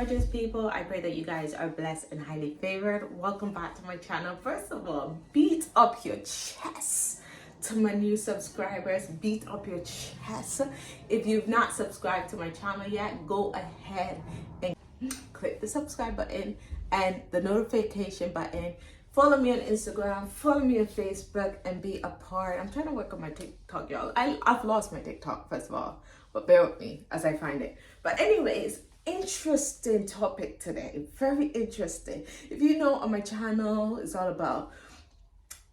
gorgeous people. I pray that you guys are blessed and highly favored. Welcome back to my channel. First of all, beat up your chest to my new subscribers. Beat up your chest. If you've not subscribed to my channel yet, go ahead and click the subscribe button and the notification button. Follow me on Instagram, follow me on Facebook, and be a part. I'm trying to work on my TikTok, y'all. I've lost my TikTok, first of all, but bear with me as I find it. But anyways, interesting topic today. Very interesting. If you know, on my channel, it's all about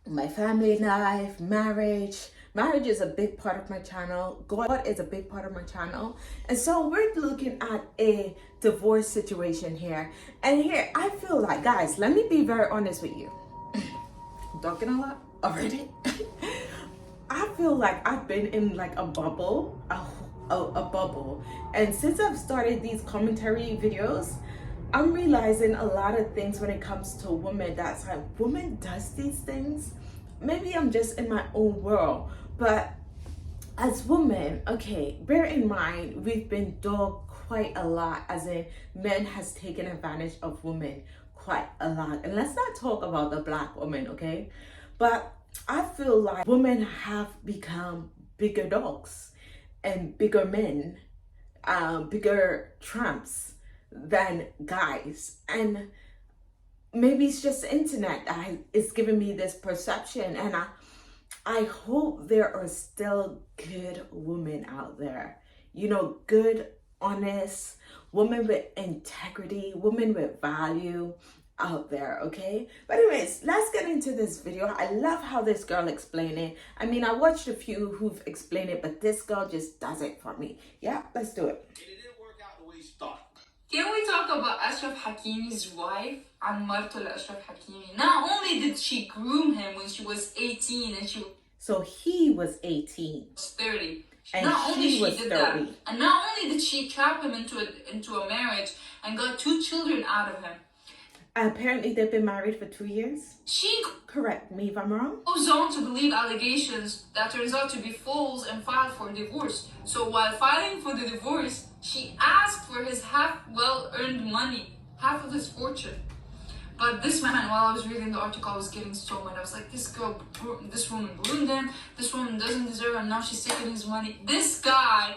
my family life, marriage. Marriage is a big part of my channel. God is a big part of my channel. And so we're looking at a divorce situation here. And here, I feel like, guys, let me be very honest with you. I'm talking a lot already. I feel like I've been in like a bubble, a bubble. And since I've started these commentary videos, I'm realizing a lot of things when it comes to women. That's how women does these things. Maybe I'm just in my own world, but as women, okay, bear in mind, we've been dogged quite a lot, as in men has taken advantage of women quite a lot. And let's not talk about the black woman, okay? But I feel like women have become bigger dogs and bigger men, bigger tramps than guys. And maybe it's just the internet that is giving me this perception. And I hope there are still good women out there. You know, good, honest women with integrity, women with value out there, okay? But anyways, let's get into this video. I love how this girl explained it. I mean, I watched a few who've explained it, but this girl just does it for me. Yeah, let's do it. And it didn't work out the way you thought. Can we talk about Achraf Hakimi's wife, Martul Achraf Hakimi? Not only did she groom him when she was 18 and she So he was 18. was 30. And not only she was did 30. that, and not only did she trap him into a marriage and got 2 children out of him, Apparently they've been married for 2 years. she Correct me if I'm wrong. goes on to believe allegations that turns out to be false and filed for divorce. So while filing for the divorce, she asked for his well-earned money, half of his fortune. But this man, while I was reading the article, I was getting so mad. I was like, this woman ruined him. This woman doesn't deserve him. Now she's taking his money. This guy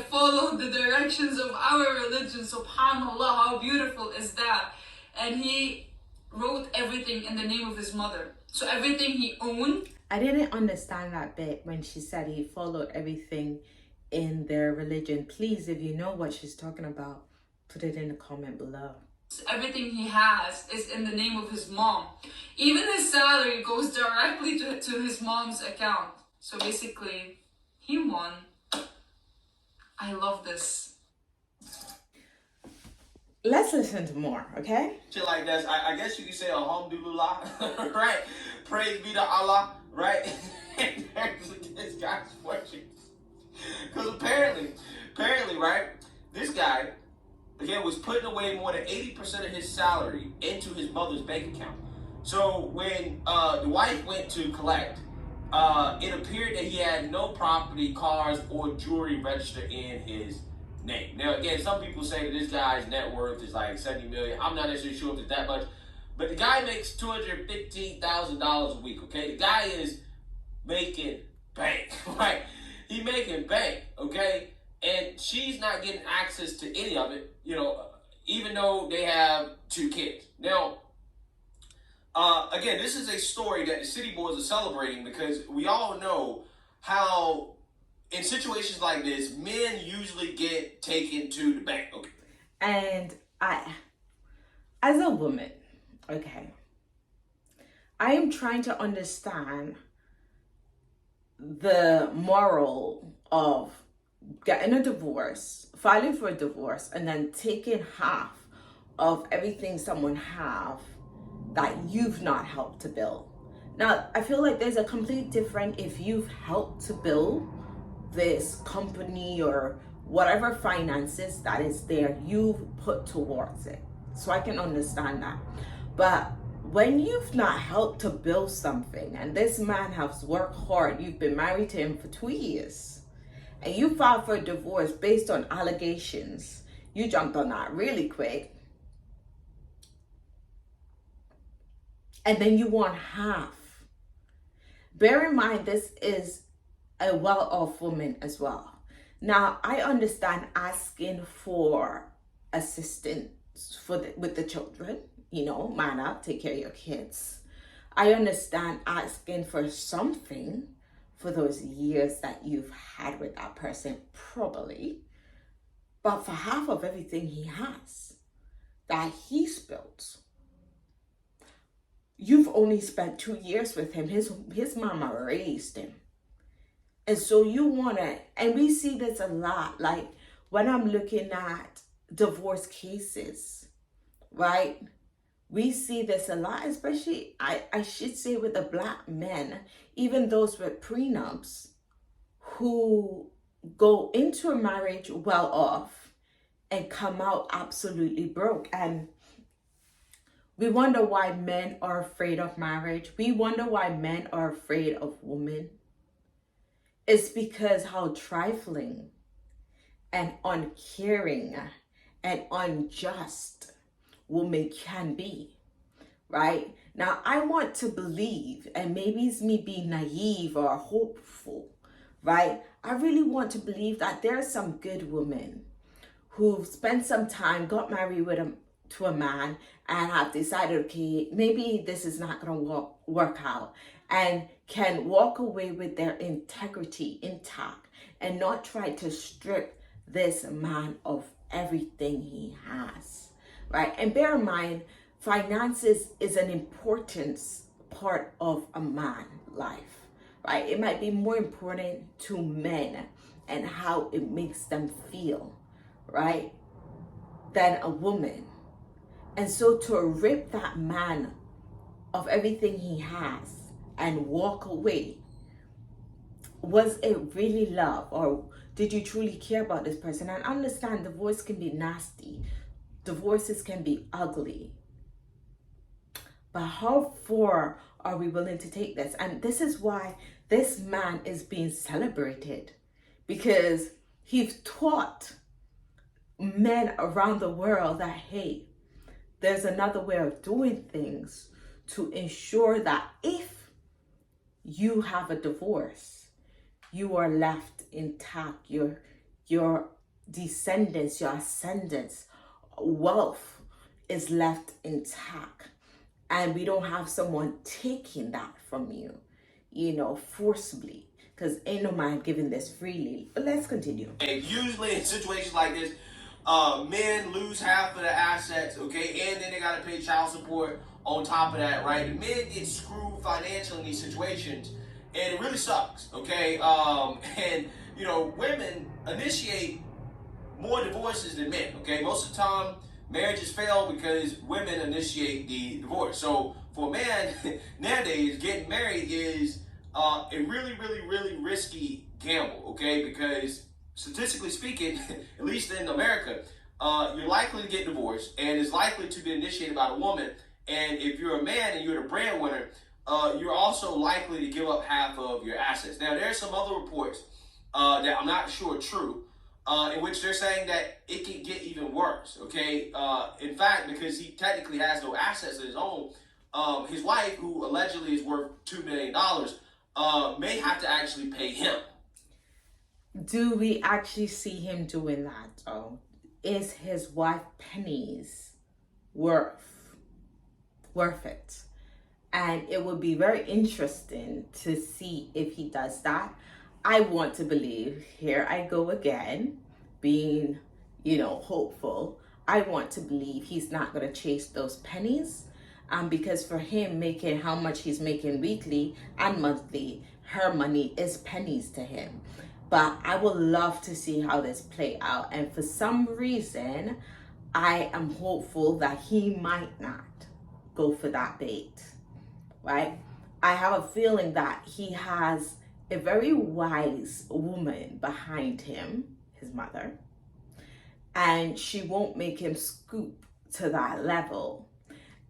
followed the directions of our religion. Subhanallah, how beautiful is that? And he wrote everything in the name of his mother. So everything he owned. I didn't understand that bit when she said he followed everything in their religion. Please, if you know what she's talking about, put it in the comment below. Everything he has is in the name of his mom. Even his salary goes directly to his mom's account. So basically, he won. I love this. Let's listen to more, okay? Shit like that. I guess you could say alhamdulillah, right? Praise be to Allah, right? This guy's fortune. Because apparently, right, this guy, again, was putting away more than 80% of his salary into his mother's bank account. So when the wife went to collect, it appeared that he had no property, cars, or jewelry registered in his name. Now, again, some people say that this guy's net worth is like $70 million. I'm not necessarily sure if it's that much, but the guy makes $215,000 a week, okay? The guy is making bank, right? He making bank, okay? And she's not getting access to any of it, you know, even though they have 2 kids. Now, again, this is a story that the City Boys are celebrating because we all know how, in situations like this, men usually get taken to the bank. Okay. And I, as a woman, okay, I am trying to understand the moral of getting a divorce, filing for a divorce, and then taking half of everything someone have that you've not helped to build. Now, I feel like there's a complete difference if you've helped to build this company or whatever finances that is there, you've put towards it. So I can understand that. But when you've not helped to build something, and this man has worked hard, you've been married to him for 2 years, and you filed for a divorce based on allegations, You jumped on that really quick. And then you want half. Bear in mind, this is a well-off woman as well. Now, I understand asking for assistance with the children, man up, take care of your kids. I understand asking for something for those years that you've had with that person, probably. But for half of everything he has that he's built, you've only spent 2 years with him. His mama raised him. And so you want to, and we see this a lot, like when I'm looking at divorce cases, right? We see this a lot, especially, I should say, with the Black men, even those with prenups, who go into a marriage well off and come out absolutely broke. And we wonder why men are afraid of marriage. We wonder why men are afraid of women. It's because how trifling and uncaring and unjust women can be, right? Now, I want to believe, and maybe it's me being naive or hopeful, right? I really want to believe that there are some good women who've spent some time, got married to a man, and have decided, okay, maybe this is not going to work out, and can walk away with their integrity intact and not try to strip this man of everything he has, right? And bear in mind, finances is an important part of a man's life, right? It might be more important to men and how it makes them feel, right, than a woman. And so to rip that man of everything he has and walk away, was it really love, or did you truly care about this person? And understand, divorce can be nasty, divorces can be ugly, but how far are we willing to take this? And this is why this man is being celebrated, because he's taught men around the world that, hey, there's another way of doing things to ensure that if you have a divorce, you are left intact. Your descendants, your ascendants, wealth is left intact. And we don't have someone taking that from you, forcibly. Because ain't no man giving this freely. But let's continue. Usually in situations like this, men lose half of their assets, okay? And then they got to pay child support on top of that, right? The men get screwed financially in these situations, and it really sucks, okay? And, women initiate more divorces than men, okay? Most of the time, marriages fail because women initiate the divorce. So for a man, nowadays, getting married is a really, really, really risky gamble, okay? Because statistically speaking, at least in America, you're likely to get divorced, and it's likely to be initiated by a woman. And if you're a man and you're the breadwinner, you're also likely to give up half of your assets. Now, there are some other reports that I'm not sure are true, in which they're saying that it can get even worse, okay? In fact, because he technically has no assets of his own, his wife, who allegedly is worth $2 million, may have to actually pay him. Do we actually see him doing that, though? Is his wife pennies worth it? And it would be very interesting to see if he does that. I want to believe, here I go again, being, hopeful. I want to believe he's not going to chase those pennies. Because for him, making how much he's making weekly and monthly, her money is pennies to him. But I would love to see how this play out. And for some reason, I am hopeful that he might not go for that bait, right? I have a feeling that he has a very wise woman behind him, his mother, and she won't make him scoop to that level,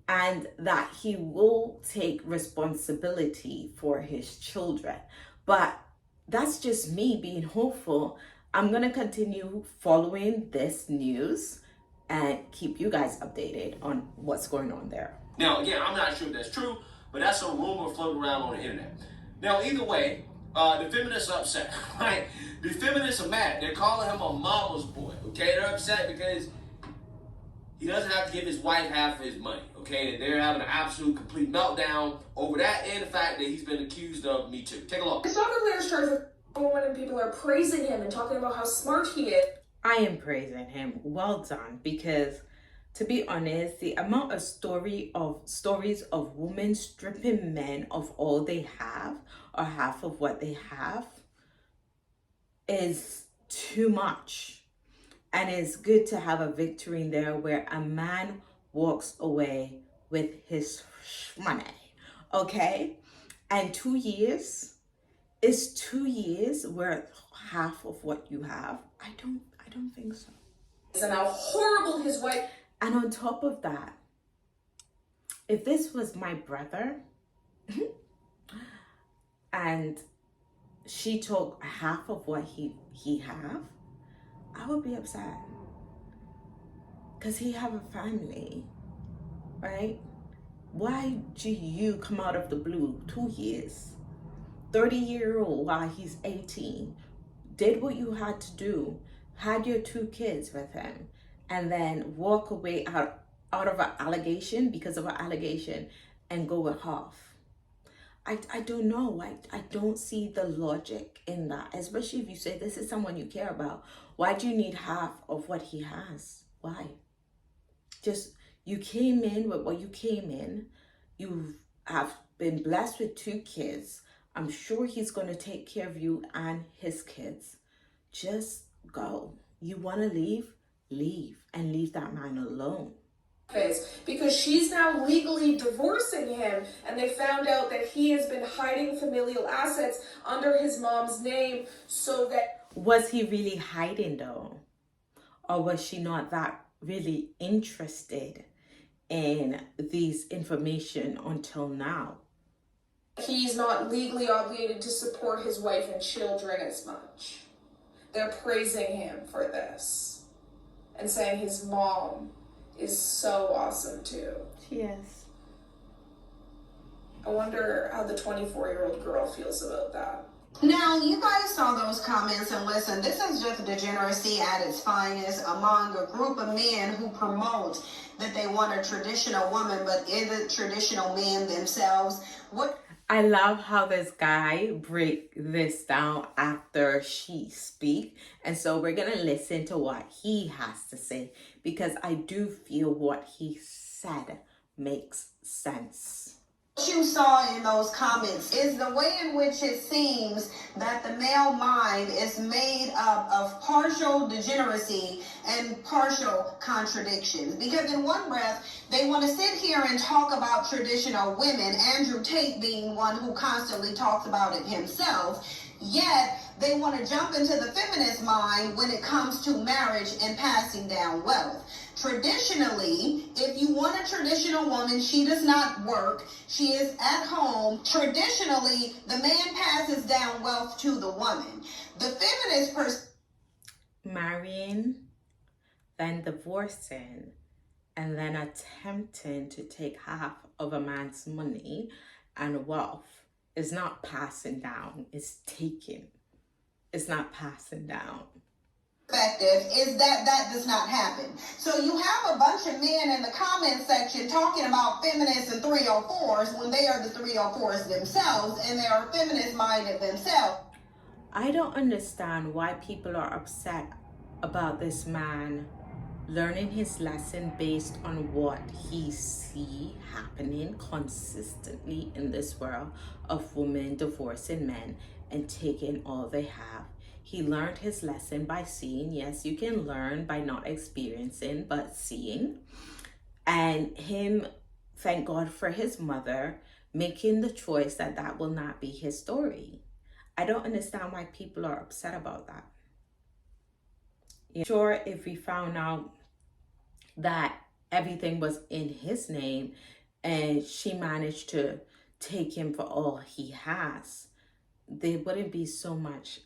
and that he will take responsibility for his children. But that's just me being hopeful. I'm going to continue following this news and keep you guys updated on what's going on there. Now, again, I'm not sure if that's true, but that's a rumor floating around on the internet. Now, either way, the feminists are upset, right? The feminists are mad. They're calling him a mama's boy, okay? They're upset because he doesn't have to give his wife half of his money, okay? And they're having an absolute complete meltdown over that and the fact that he's been accused of Me Too. Take a look. The soccer player's charged with woman and people are praising him and talking about how smart he is. I am praising him. Well done, because to be honest, the amount of stories of women stripping men of all they have or half of what they have is too much. And it's good to have a victory in there where a man walks away with his money, okay? And 2 years is 2 years worth half of what you have. I don't think so. And how horrible his wife. And on top of that, if this was my brother and she took half of what he have, I would be upset. Because he have a family, right? Why do you come out of the blue 2 years, 30-year-old while he's 18, did what you had to do, had your 2 kids with him, and then walk away out of an allegation because of an allegation and go with half? I don't know. I don't see the logic in that, especially if you say this is someone you care about. Why do you need half of what he has? Why? Just, you came in with what you came in. You have been blessed with 2 kids. I'm sure he's going to take care of you and his kids. Just go. You want to leave? Leave. And leave that man alone. Because she's now legally divorcing him, and they found out that he has been hiding familial assets under his mom's name so that... Was he really hiding though? Or was she not that really interested in these information until now? He's not legally obligated to support his wife and children as much. They're praising him for this and saying his mom is so awesome too. She is. I wonder how the 24-year-old girl feels about that. Now, you guys saw those comments, and listen, this is just degeneracy at its finest among a group of men who promote that they want a traditional woman, but isn't traditional men themselves. I love how this guy break this down after she speak. And so we're going to listen to what he has to say, because I do feel what he said makes sense. What you saw in those comments is the way in which it seems that the male mind is made up of partial degeneracy and partial contradictions. Because in one breath, they want to sit here and talk about traditional women, Andrew Tate being one who constantly talks about it himself, yet they want to jump into the feminist mind when it comes to marriage and passing down wealth. Traditionally, if you want a traditional woman, she does not work. She is at home. Traditionally, the man passes down wealth to the woman. The feminist person marrying, then divorcing, and then attempting to take half of a man's money and wealth is not passing down, it's taking. It's not passing down. Perspective is that does not happen. So you have a bunch of men in the comment section talking about feminists and 304s when they are the 304s themselves and they are feminist minded themselves. I don't understand why people are upset about this man learning his lesson based on what he see happening consistently in this world of women divorcing men and taking all they have. He learned his lesson by seeing. Yes, you can learn by not experiencing, but seeing. And him, thank God for his mother, making the choice that that will not be his story. I don't understand why people are upset about that. Sure, if we found out that everything was in his name and she managed to take him for all he has, there wouldn't be so much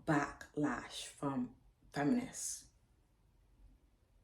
backlash from feminists.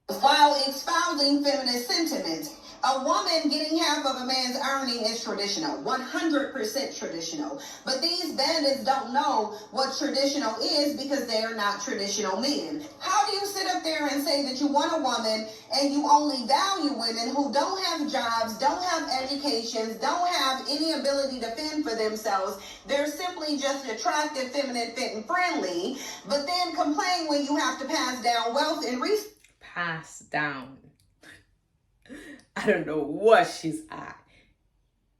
While espousing feminist sentiments, a woman getting half of a man's earning is traditional, 100% traditional. But these bandits don't know what traditional is because they are not traditional men. How do you sit up there and say that you want a woman and you only value women who don't have jobs, don't have educations, don't have any ability to fend for themselves? They're simply just attractive, feminine, fit, and friendly, but then complain when you have to pass down wealth and resources. Pass down. I don't know what she's at.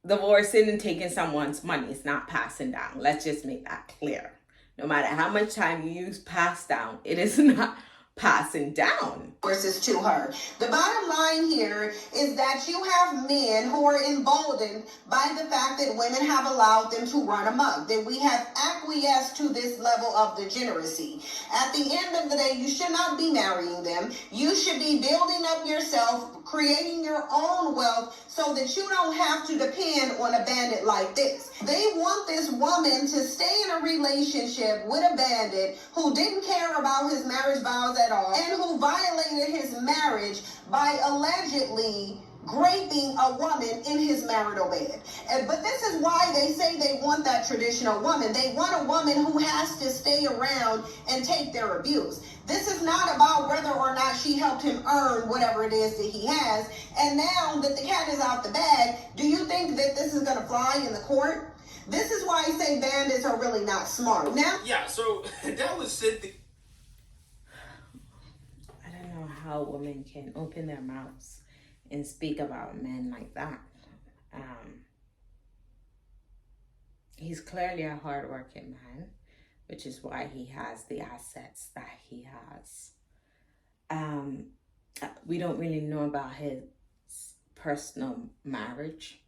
Divorcing and taking someone's money is not passing down. Let's just make that clear. No matter how much time you use pass down, it is not passing down. Versus to her. The bottom line here is that you have men who are emboldened by the fact that women have allowed them to run amok, that we have acquiesced to this level of degeneracy. At the end of the day, you should not be marrying them. You should be building up yourself, creating your own wealth so that you don't have to depend on a bandit like this. They want this woman to stay in a relationship with a bandit who didn't care about his marriage vows at all and who violated his marriage by allegedly raping a woman in his marital bed. But this is why they say they want that traditional woman. They want a woman who has to stay around and take their abuse. This is not about whether or not she helped him earn whatever it is that he has. And now that the cat is out the bag, do you think that this is going to fly in the court? This is why I say bandits are really not smart. Now, Yeah, so that was Cynthia. I don't know how women can open their mouths and speak about men like that. He's clearly a hardworking man, which is why he has the assets that he has. We don't really know about his personal marriage,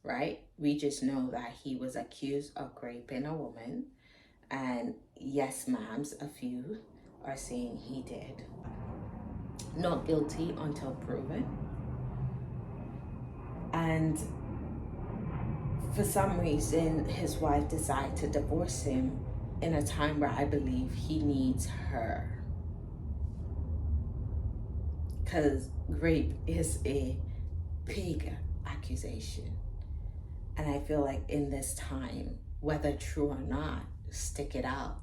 right? We just know that he was accused of raping a woman. And yes, ma'ams, a few are saying he did. Not guilty until proven. And for some reason, his wife decided to divorce him in a time where I believe he needs her. Because rape is a big accusation. And I feel like in this time, whether true or not, stick it out.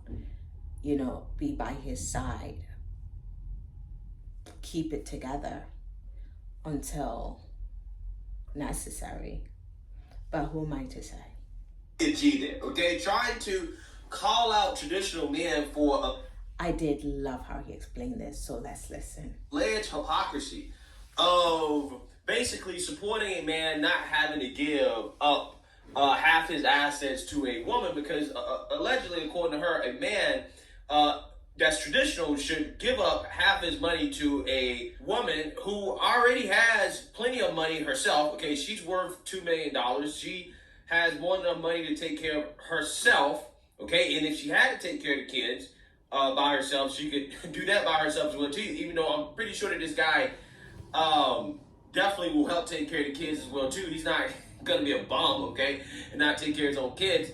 You know, be by his side. Keep it together until necessary. But who am I to say? G there, okay? Trying to call out traditional men for I did love how he explained this, so let's listen. alleged hypocrisy of basically supporting a man not having to give up half his assets to a woman because allegedly, according to her, a man that's traditional should give up half his money to a woman who already has plenty of money herself. Okay, she's worth $2 million. She has more than enough money to take care of herself. Okay, and if she had to take care of the kids by herself, she could do that by herself as well too. Even though I'm pretty sure that this guy definitely will help take care of the kids as well too. He's not gonna be a bum, okay, and not take care of his own kids.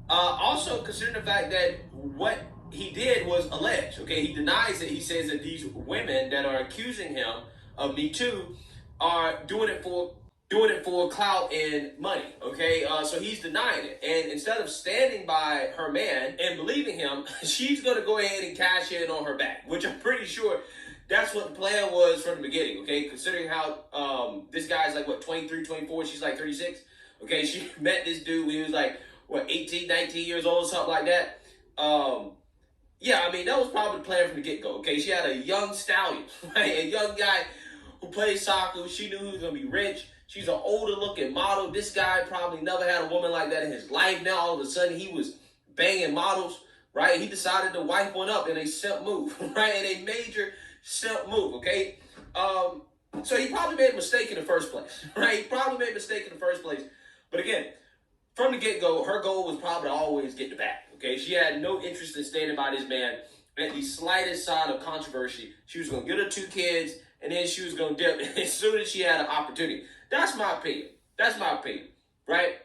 Also, considering the fact that what he did was alleged, okay, he denies it. He says that these women that are accusing him of Me Too are doing it for clout and money, okay? So he's denying it. And instead of standing by her man and believing him, she's going to go ahead and cash in on her back, which I'm pretty sure that's what the plan was from the beginning, okay? Considering how this guy's like, 23, 24, she's like 36, okay? She met this dude when he was like, 18, 19 years old, something like that. Yeah, I mean, that was probably the plan from the get-go, okay? She had a young stallion, right? A young guy who plays soccer. She knew he was going to be rich. She's an older-looking model. This guy probably never had a woman like that in his life. Now, all of a sudden, he was banging models, right? He decided to wipe one up in a simp move, right? In a major simp move, okay? So he probably made a mistake in the first place, right? He probably made a mistake in the first place. But again, from the get-go, her goal was probably to always get the bag, okay? She had no interest in standing by this man at the slightest sign of controversy. She was going to get her 2 kids, and then she was going to dip as soon as she had an opportunity. That's my opinion. That's my opinion, right?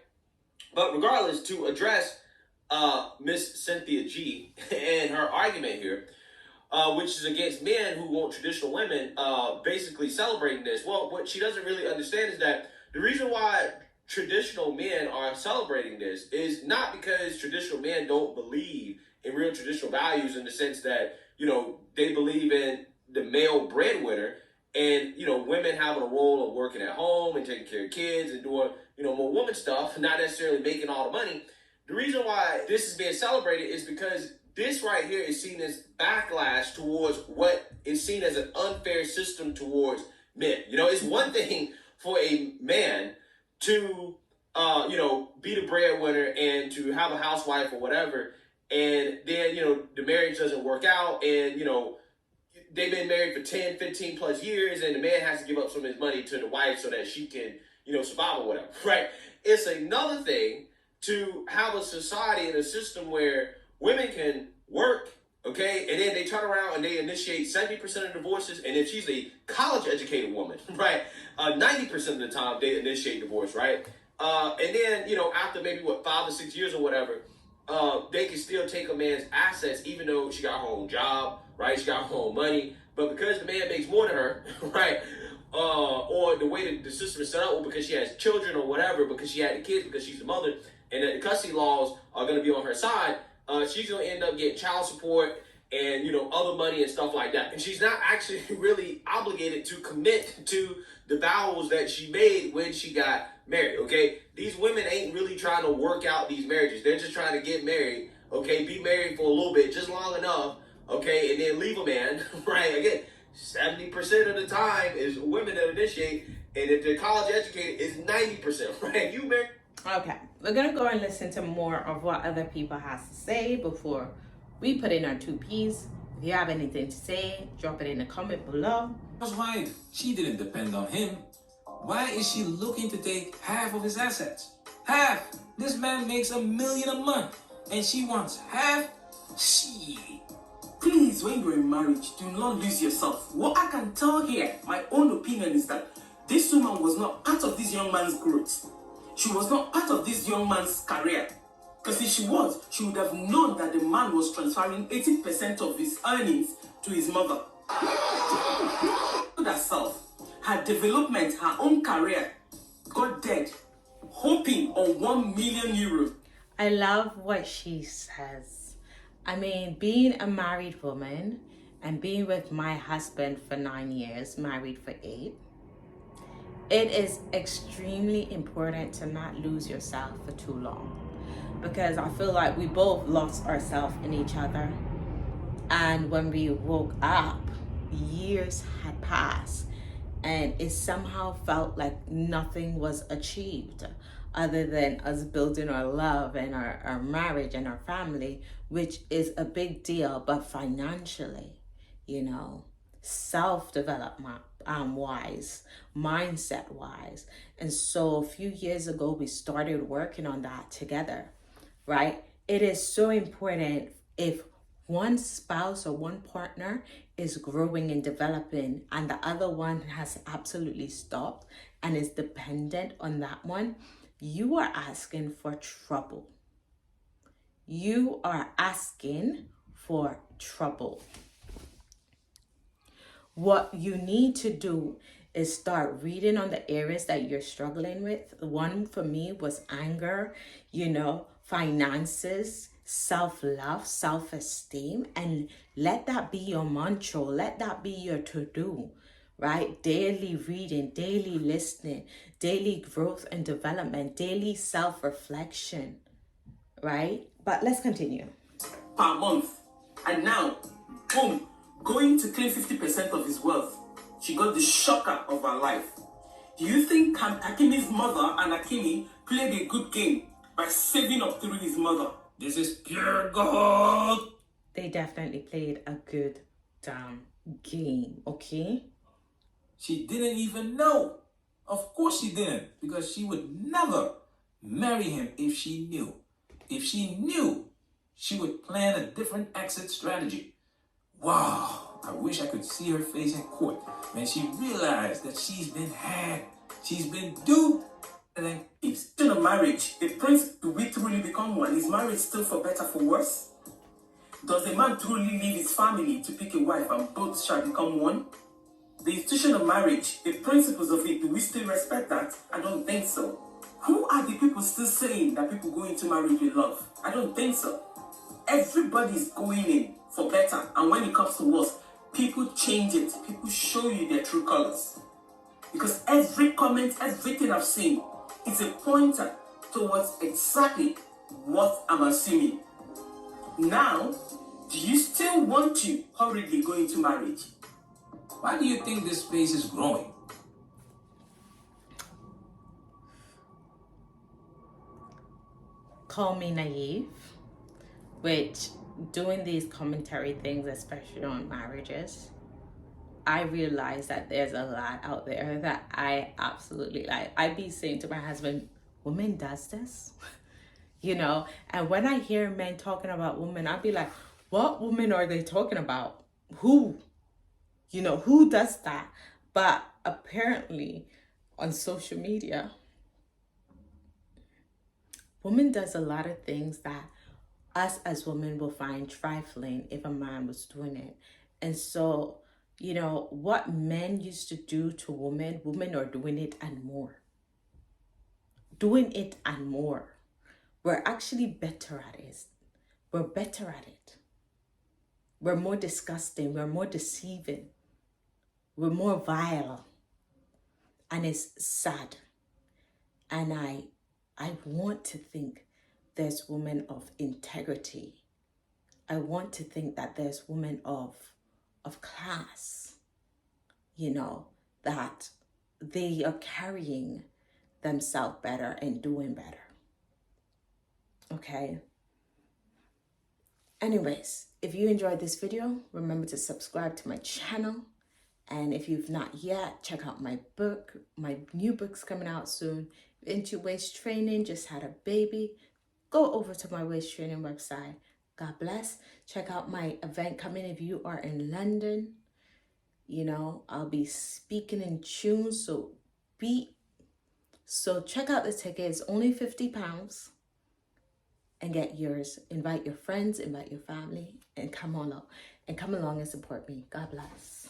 But regardless, to address Miss Cynthia G and her argument here, which is against men who want traditional women basically celebrating this. Well, what she doesn't really understand is that the reason why traditional men are celebrating this is not because traditional men don't believe in real traditional values in the sense that, they believe in the male breadwinner and, women having a role of working at home and taking care of kids and doing, more woman stuff, not necessarily making all the money. The reason why this is being celebrated is because this right here is seen as backlash towards what is seen as an unfair system towards men. It's one thing for a man to, be the breadwinner and to have a housewife or whatever, and then, the marriage doesn't work out, and, they've been married for 10, 15 plus years, and the man has to give up some of his money to the wife so that she can, survive or whatever, right? It's another thing to have a society and a system where women can work, okay, and then they turn around and they initiate 70% of divorces, and if she's a college-educated woman, right, 90% of the time they initiate divorce, right? And then, after maybe, 5 or 6 years or whatever, they can still take a man's assets even though she got her own job, right? She got her own money, but because the man makes more than her, right, or the way that the system is set up, or because she has children or whatever, because she had the kids, because she's the mother, and that the custody laws are going to be on her side, she's going to end up getting child support and, other money and stuff like that. And she's not actually really obligated to commit to the vows that she made when she got married, okay? These women ain't really trying to work out these marriages. They're just trying to get married, okay? Be married for a little bit, just long enough, okay? And then leave a man, right? Again, 70% of the time is women that initiate, and if they're college educated, it's 90%, right? You married. Okay, we're gonna go and listen to more of what other people has to say before we put in our 2 P's. If you have anything to say, drop it in the comment below. His wife, she didn't depend on him. Why is she looking to take half of his assets? Half! This man makes $1 million a month, and she wants half? Shit. Please, when you're in marriage, do not lose yourself. What I can tell here, my own opinion is that this woman was not part of this young man's growth. She was not part of this young man's career. Because if she was, she would have known that the man was transferring 80% of his earnings to his mother. Herself, her development, her own career, got dead, hoping on €1 million. I love what she says. I mean, being a married woman and being with my husband for 9 years, married for 8, it is extremely important to not lose yourself for too long, because I feel like we both lost ourselves in each other. And when we woke up, years had passed, and it somehow felt like nothing was achieved other than us building our love and our marriage and our family, which is a big deal. But financially, self-development wise, mindset wise. And so a few years ago, we started working on that together, right? It is so important if one spouse or one partner is growing and developing and the other one has absolutely stopped and is dependent on that one, you are asking for trouble. You are asking for trouble. What you need to do is start reading on the areas that you're struggling with. One for me was anger, finances, self-love, self-esteem, and let that be your mantra. Let that be your to-do, right? Daily reading, daily listening, daily growth and development, daily self-reflection, right? But let's continue. Per month. And now, boom, going to claim 50% of his wealth. She got the shocker of her life. Do you think Hakimi's mother and Hakimi played a good game by saving up through his mother? This is pure gold. They definitely played a good damn game, okay? She didn't even know. Of course she didn't, because she would never marry him if she knew. If she knew, she would plan a different exit strategy. Wow, I wish I could see her face in court when she realized that she's been had, she's been duped, If still a marriage, the principle, do we truly become one? Is marriage still for better, for worse? Does a man truly leave his family to pick a wife and both shall become one? The institution of marriage, the principles of it, do we still respect that? I don't think so. Who are the people still saying that people go into marriage with love? I don't think so. Everybody's going in for better, and when it comes to worse, people change it. People show you their true colors. Because every comment, everything I've seen, is a pointer towards exactly what I'm assuming. Now, do you still want to hurriedly go into marriage? Why do you think this space is growing? Call me naive, which doing these commentary things, especially on marriages, I realize that there's a lot out there that I absolutely like. I be saying to my husband, women does this? You know, and when I hear men talking about women, I'll be like, what women are they talking about? Who? You know, who does that? But apparently on social media, women does a lot of things that us as women will find trifling if a man was doing it. And so, you know, what men used to do to women, women are doing it and more. Doing it and more. We're actually better at it. We're better at it. We're more disgusting. We're more deceiving. We're more vile. And it's sad. And I want to think there's women of integrity. I want to think that there's women of class, you know, that they are carrying themselves better and doing better. Okay? Anyways, if you enjoyed this video, remember to subscribe to my channel. And if you've not yet, check out my book. My new book's coming out soon. Into waist training, just had a baby. Go over to my waist training website. God bless. Check out my event coming if you are in London. You know, I'll be speaking in tune, so check out the ticket. It's only £50 and get yours. Invite your friends, invite your family, and come along and support me. God bless.